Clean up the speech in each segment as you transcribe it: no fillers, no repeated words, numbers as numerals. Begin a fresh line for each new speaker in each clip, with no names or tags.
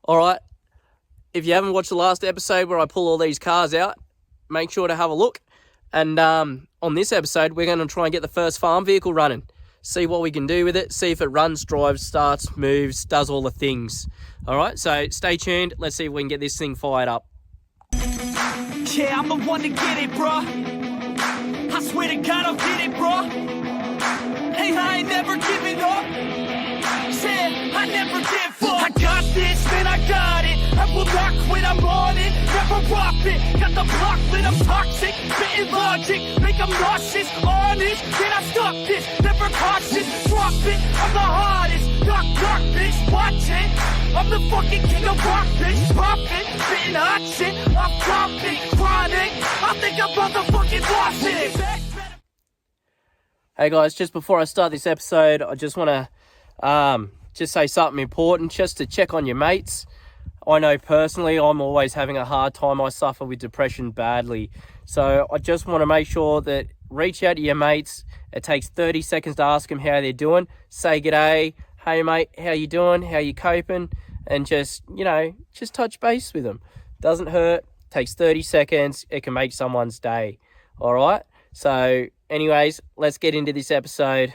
All right, if you haven't watched the last episode where I pull all these cars out, make sure to have a look. And on this episode, we're going to try and get the first farm vehicle running. See what we can do with it. See if it runs, drives, starts, moves, does all the things. All right, so stay tuned. Let's see if we can get this thing fired up.
Yeah, I'm the one to get it, bro. I swear to God, I'll get it, bro. Hey, I ain't never giving up. Said I never give up. I got this, man, I got it. I will not quit, I'm on it. Never rock it. Got the block lit, I'm toxic. Spitting logic, make them nauseous. Honest, can I stop this? Never cautious, drop it. I'm the hardest. Knock, knock, bitch, watch it. I'm the fucking king of rock, bitch. Pop it, spitting hot shit. I'm topic, chronic. I think I'm motherfucking lost it.
Hey guys, just before I start this episode, I just want to just say something important, just to check on your mates. I know personally I'm always having a hard time. I suffer with depression badly. So I just want to make sure that reach out to your mates. It takes 30 seconds to ask them how they're doing. Say g'day. Hey mate, how you doing? How you coping? And just, just touch base with them. Doesn't hurt. Takes 30 seconds. It can make someone's day. All right? So anyways, let's get into this episode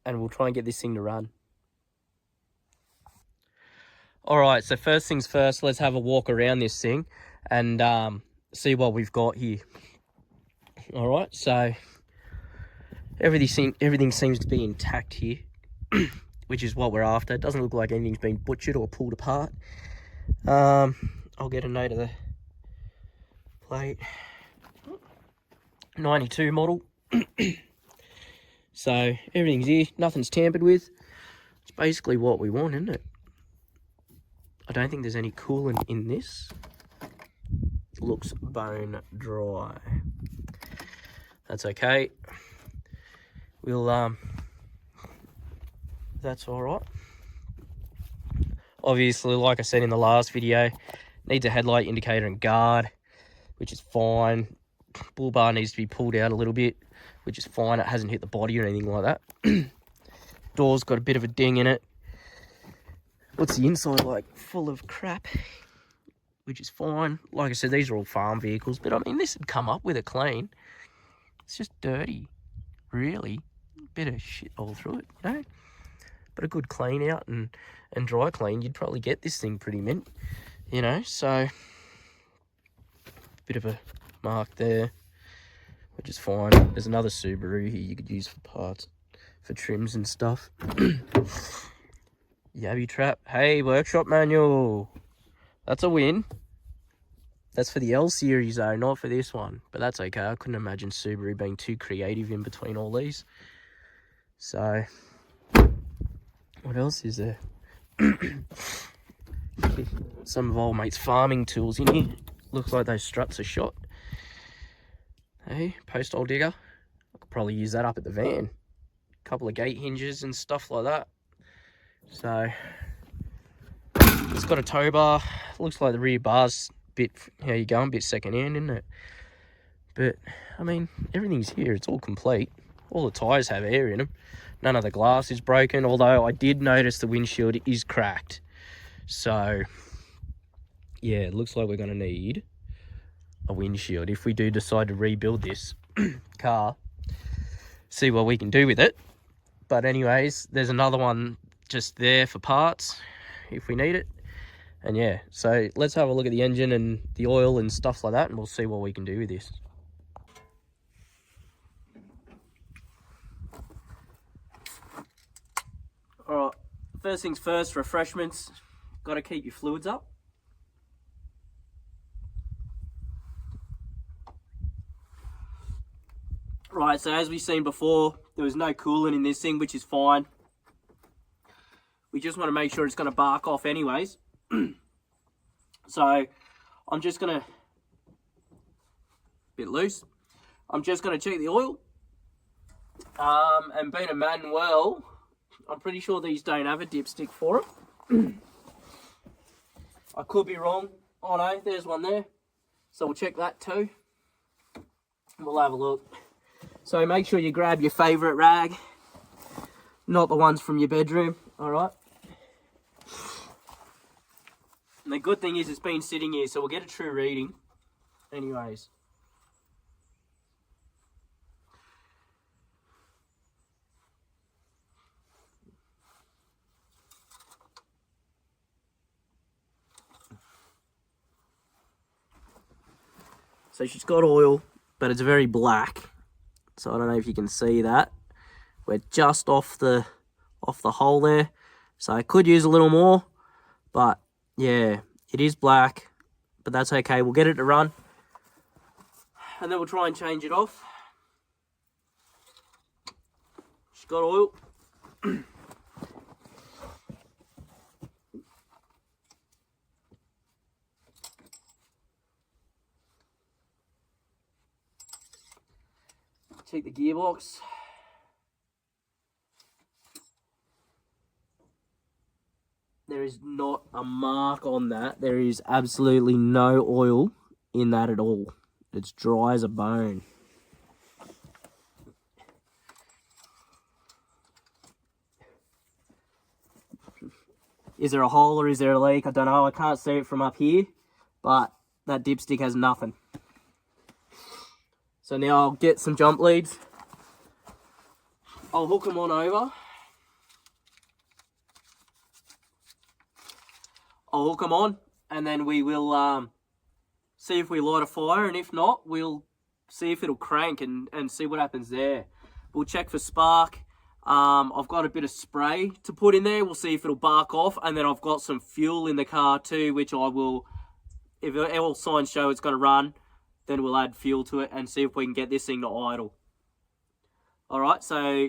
and we'll try and get this thing to run. All right, so first things first, let's have a walk around this thing and see what we've got here. All right, so everything seems to be intact here, which is what we're after. It doesn't look like anything's been butchered or pulled apart. I'll get a note of the plate. 92 model. So everything's here, nothing's tampered with. It's basically what we want, isn't it? I don't think there's any coolant in this. It looks bone dry. That's okay. We'll that's all right. Obviously, like I said in the last video, needs a headlight indicator and guard, which is fine. Bull bar needs to be pulled out a little bit, which is fine. It hasn't hit the body or anything like that. Door's got a bit of a ding in it. What's the inside like? Full of crap, which is fine. Like I said, these are all farm vehicles, but I mean, this would come up with a clean. It's just dirty, really. Bit of shit all through it, But a good clean out and dry clean, you'd probably get this thing pretty mint, So, bit of a mark there, which is fine. There's another Subaru here you could use for parts, for trims and stuff. Yabby trap. Hey, workshop manual. That's a win. That's for the L series though, not for this one. But that's okay. I couldn't imagine Subaru being too creative in between all these. So, what else is there? Some of old mate's farming tools in here. Looks like those struts are shot. Hey, post hole digger. I could probably use that up at the van. A couple of gate hinges and stuff like that. So, it's got a tow bar. Looks like the rear bar's bit, how you going, bit second hand, isn't it? But, I mean, everything's here. It's all complete. All the tyres have air in them. None of the glass is broken, although I did notice the windshield is cracked. So, yeah, it looks like we're going to need a windshield if we do decide to rebuild this car. See what we can do with it. But anyways, there's another one just there for parts if we need it. And yeah, so let's have a look at the engine and the oil and stuff like that, and we'll see what we can do with this. All right, first things first, refreshments. Got to keep your fluids up. Right, so as we've seen before, there was no coolant in this thing, which is fine. We just want to make sure it's going to bark off anyways. So I'm just going to, bit loose, I'm just going to check the oil. And being a Manuel, I'm pretty sure these don't have a dipstick for it. I could be wrong. Oh no, there's one there. So we'll check that too. We'll have a look. So make sure you grab your favourite rag, not the ones from your bedroom, alright? And the good thing is it's been sitting here, so we'll get a true reading. Anyways. So she's got oil, but it's very black. So I don't know if you can see that. We're just off the hole there. So I could use a little more, but yeah, it is black, but that's okay. We'll get it to run, and then we'll try and change it off. She's got oil. Check the gearbox. There is not a mark on that. There is absolutely no oil in that at all. It's dry as a bone. Is there a hole or is there a leak? I don't know. I can't see it from up here, but that dipstick has nothing. So now I'll get some jump leads. I'll hook them on over. I'll hook them on, and then we will see if we light a fire, and if not, we'll see if it'll crank and see what happens there. We'll check for spark. I've got a bit of spray to put in there. We'll see if it'll bark off, and then I've got some fuel in the car too, which I will, if all signs show it's going to run, then we'll add fuel to it and see if we can get this thing to idle. All right, so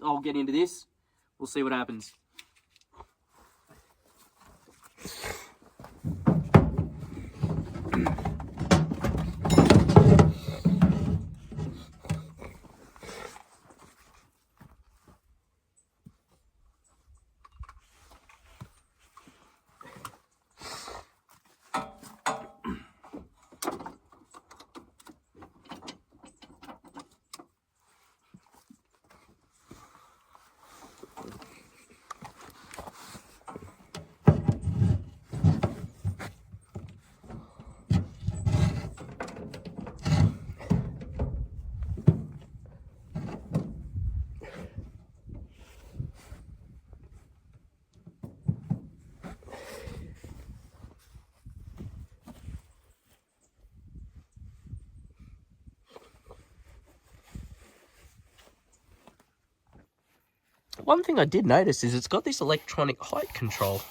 I'll get into this. We'll see what happens. One thing I did notice is it's got this electronic height control.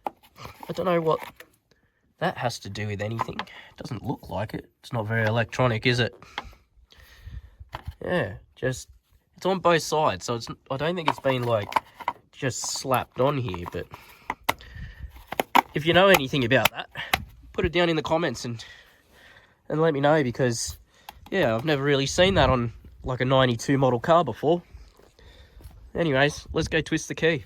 I don't know what that has to do with anything. It doesn't look like it. It's not very electronic, is it? Yeah, it's on both sides, so I don't think it's been like just slapped on here, but if you know anything about that, put it down in the comments and let me know, because yeah, I've never really seen that on like a 92 model car before. Anyways, let's go twist the key.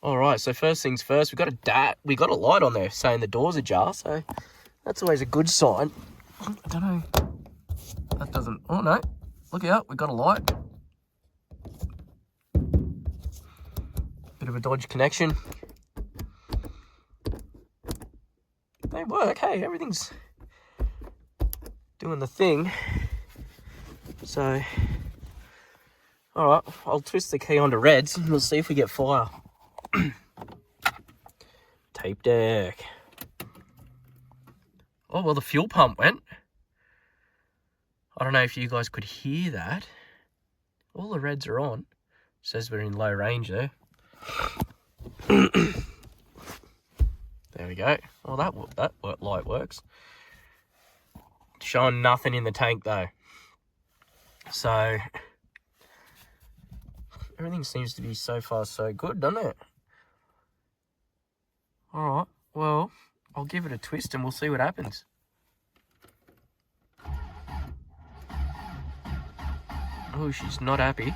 All right, so first things first, we got a light on there saying the door's ajar, so that's always a good sign. I don't know. That doesn't. Oh no! Look out, we got a light. Bit of a dodge connection. They work. Hey, everything's doing the thing. So. Alright, I'll twist the key onto reds and we'll see if we get fire. Tape deck. Oh, well, the fuel pump went. I don't know if you guys could hear that. All the reds are on. Says we're in low range there. There we go. Well, that light works. Showing nothing in the tank though. So everything seems to be so far so good, doesn't it? Alright, well, I'll give it a twist and we'll see what happens. Oh, she's not happy.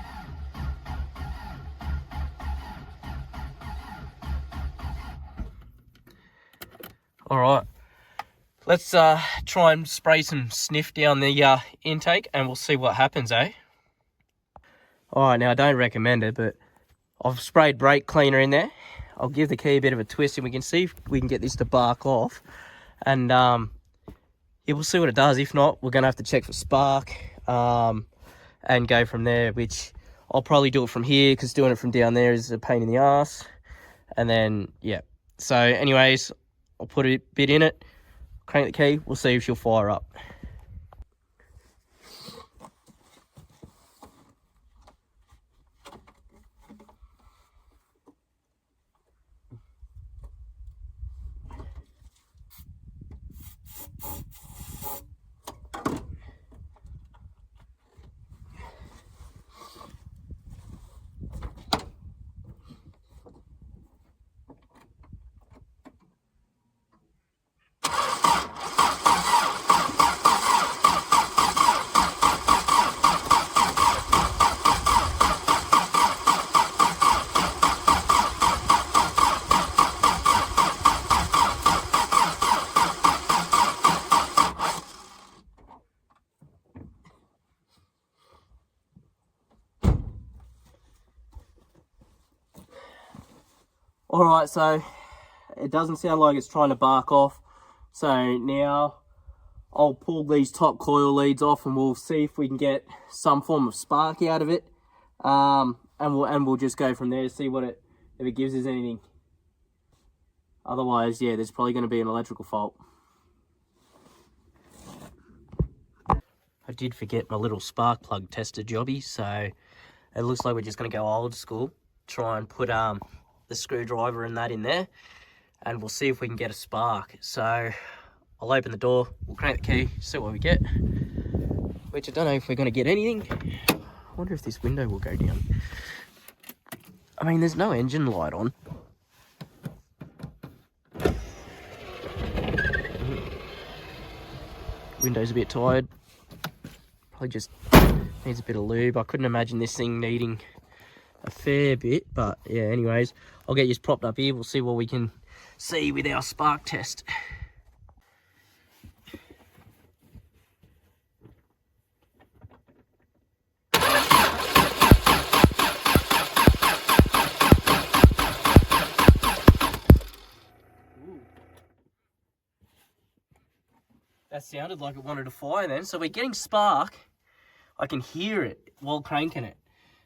Alright, let's try and spray some sniff down the intake and we'll see what happens, eh? Alright, now I don't recommend it, but I've sprayed brake cleaner in there. I'll give the key a bit of a twist and we can see if we can get this to bark off. And yeah, we'll see what it does. If not, we're going to have to check for spark and go from there, which I'll probably do it from here because doing it from down there is a pain in the ass. And then, yeah. So anyways, I'll put a bit in it, crank the key, we'll see if she'll fire up. Alright, so it doesn't sound like it's trying to bark off. So now I'll pull these top coil leads off and we'll see if we can get some form of spark out of it. And we'll just go from there, see what if it gives us anything. Otherwise, yeah, there's probably going to be an electrical fault. I did forget my little spark plug tester jobby, so it looks like we're just going to go old school. Try and put the screwdriver and that in there, and we'll see if we can get a spark. So I'll open the door, we'll crank the key, see what we get, which I don't know if we're going to get anything. I wonder if this window will go down. I mean, there's no engine light on. Window's a bit tired, probably just needs a bit of lube. I couldn't imagine this thing needing a fair bit, but yeah, anyways, I'll get you propped up here, we'll see what we can see with our spark test. That sounded like it wanted to fire then, so we're getting spark. I can hear it while cranking it.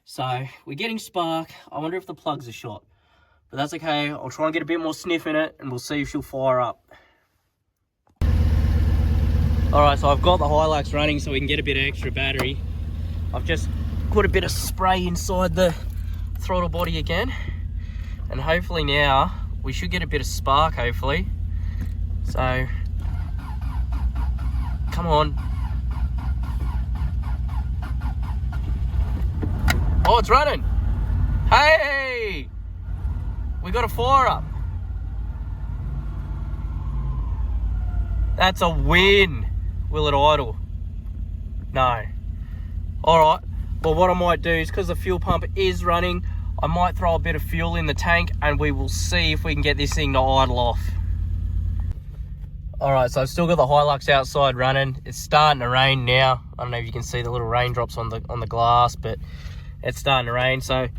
So we're getting spark. I wonder if the plugs are shot, but that's okay. I'll try and get a bit more sniff in it and we'll see if she'll fire up. All right, so I've got the Hilux running so we can get a bit of extra battery. I've just put a bit of spray inside the throttle body again, and hopefully now we should get a bit of spark, hopefully. So, come on. Oh, it's running. Hey, we got a fire up. That's a win. Will it idle? No. All right, well, what I might do is, because the fuel pump is running, I might throw a bit of fuel in the tank and we will see if we can get this thing to idle off. All right, so I've still got the Hilux outside running. It's starting to rain now. I don't know if you can see the little raindrops on the glass, but it's starting to rain, so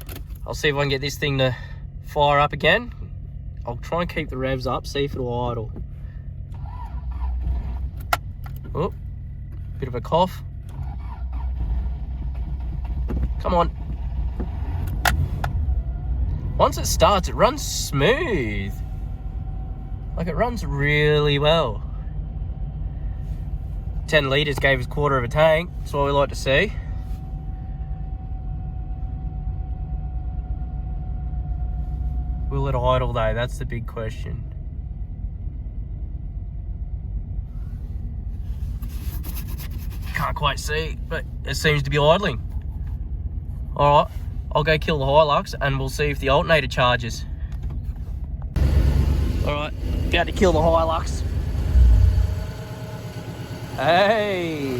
I'll see if I can get this thing to fire up again. I'll try and keep the revs up, see if it'll idle. Oh, bit of a cough. Come on. Once it starts, it runs smooth. Like, it runs really well. 10 litres gave us a quarter of a tank. That's what we like to see. Will it idle though? That's the big question. Can't quite see, but it seems to be idling. All right, I'll go kill the Hilux and we'll see if the alternator charges. All right, about to kill the Hilux. Hey,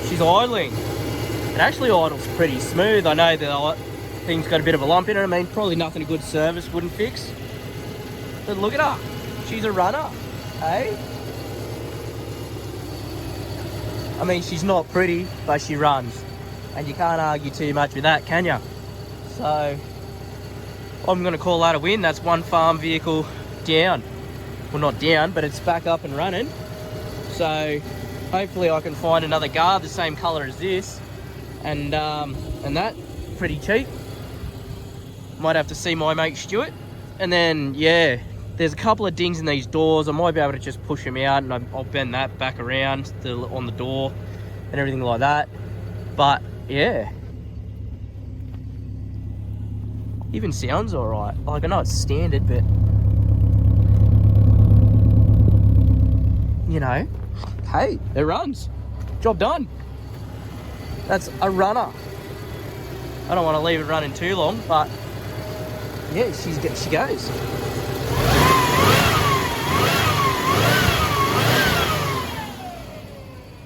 she's idling. It actually idles pretty smooth. I know the thing's got a bit of a lump in it. I mean, probably nothing a good service wouldn't fix. But look at her, she's a runner, hey? I mean, she's not pretty, but she runs. And you can't argue too much with that, can you? So, I'm going to call that a win. That's one farm vehicle down. Well, not down, but it's back up and running. So hopefully I can find another guard the same colour as this, and that pretty cheap. Might have to see my mate Stuart. And then yeah, there's a couple of dings in these doors. I might be able to just push them out, and I'll bend that back around on the door and everything like that. But yeah, even sounds all right. Like, I know it's standard, but you know, hey, it runs. Job done. That's a runner. I don't want to leave it running too long, but yeah, she goes.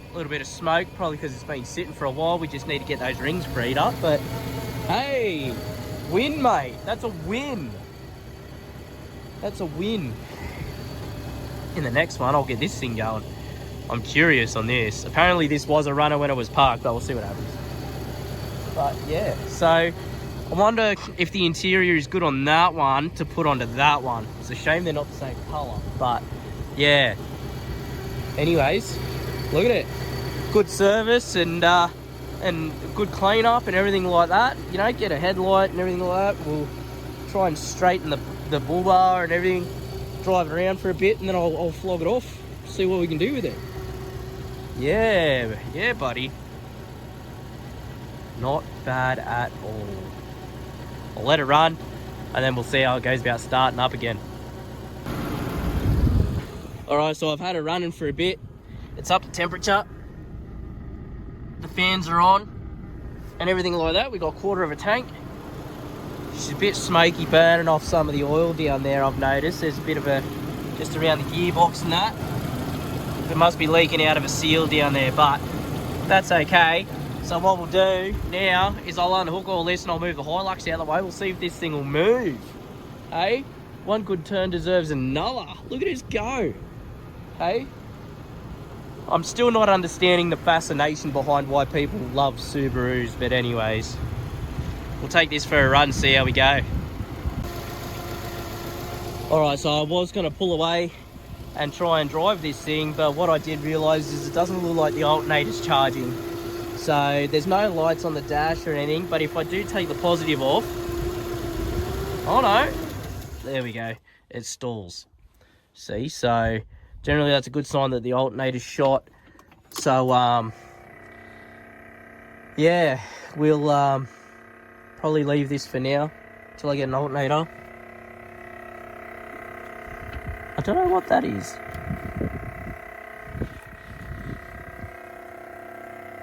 A little bit of smoke, probably because it's been sitting for a while. We just need to get those rings freed up, but hey, win, mate. That's a win. That's a win. In the next one, I'll get this thing going. I'm curious on this. Apparently this was a runner when it was parked, but we'll see what happens. But yeah, so I wonder if the interior is good on that one to put onto that one. It's a shame they're not the same colour, but yeah. Anyways, look at it. Good service and good clean up and everything like that. You know, get a headlight and everything like that. We'll try and straighten the bull bar and everything. Drive it around for a bit, and then I'll flog it off. See what we can do with it. Yeah, buddy. Not bad at all. I'll let it run, and then we'll see how it goes about starting up again. Alright, so I've had it running for a bit. It's up to temperature. The fans are on, and everything like that. We got a quarter of a tank. She's a bit smoky, burning off some of the oil down there, I've noticed. There's a bit of a, just around the gearbox and that. It must be leaking out of a seal down there, but that's okay. So what we'll do now is I'll unhook all this and I'll move the Hilux out of the way. We'll see if this thing will move. Hey, one good turn deserves another. Look at this go. Hey, I'm still not understanding the fascination behind why people love Subarus, but anyways. We'll take this for a run, see how we go. Alright, so I was going to pull away and try and drive this thing, but what I did realise is it doesn't look like the alternator's charging. So there's no lights on the dash or anything, but if I do take the positive off, oh no, there we go, it stalls. See, so generally that's a good sign that the alternator's shot. So yeah, we'll probably leave this for now till I get an alternator. I don't know what that is.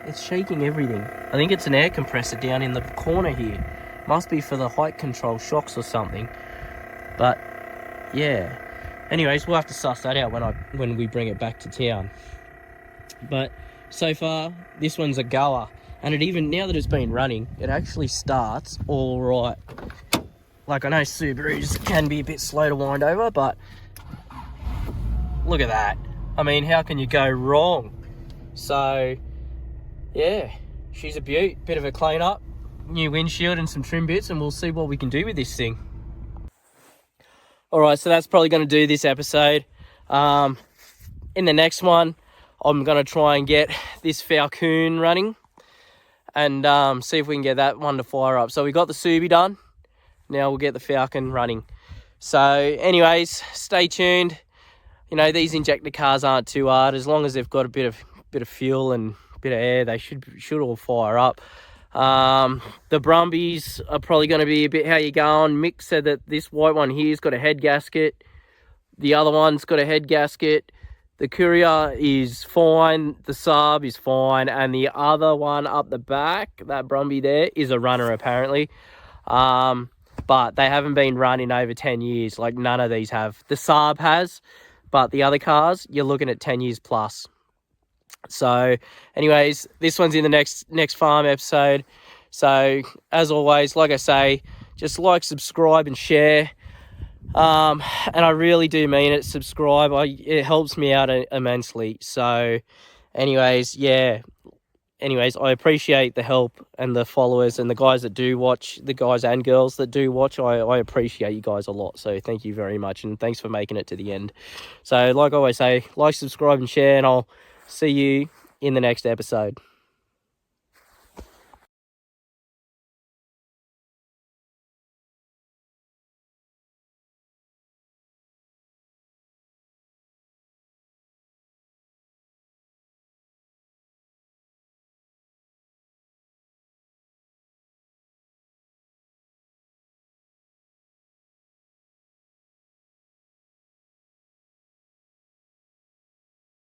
It's shaking everything. I think it's an air compressor down in the corner here. Must be for the height control shocks or something. But yeah. Anyways, we'll have to suss that out when we bring it back to town. But so far, this one's a goer. And it even, now that it's been running, it actually starts all right. Like, I know Subarus can be a bit slow to wind over, but look at that. I mean, how can you go wrong? So, yeah, she's a beaut. Bit of a clean up, new windshield and some trim bits, and we'll see what we can do with this thing. All right, so that's probably going to do this episode. In the next one, I'm going to try and get this Falcon running. And see if we can get that one to fire up. So we got the Subi done. Now we'll get the Falcon running. So anyways, stay tuned. You know, these injector cars aren't too hard. As long as they've got a bit of fuel and a bit of air, they should all fire up. The Brumbies are probably going to be a bit how you going. Mick said that this white one here's got a head gasket. The other one's got a head gasket. The Courier is fine, the Saab is fine, and the other one up the back, that Brumby there, is a runner apparently. But they haven't been run in over 10 years, like none of these have. The Saab has, but the other cars, you're looking at 10 years plus. So anyways, this one's in the next farm episode. So as always, like I say, just like, subscribe and share. And I really do mean it. Subscribe. It helps me out immensely. So anyways, yeah, anyways, I appreciate the help and the followers and the guys that do watch, the guys and girls that do watch. I appreciate you guys a lot. So thank you very much. And thanks for making it to the end. So like I always say, like, subscribe and share, and I'll see you in the next episode.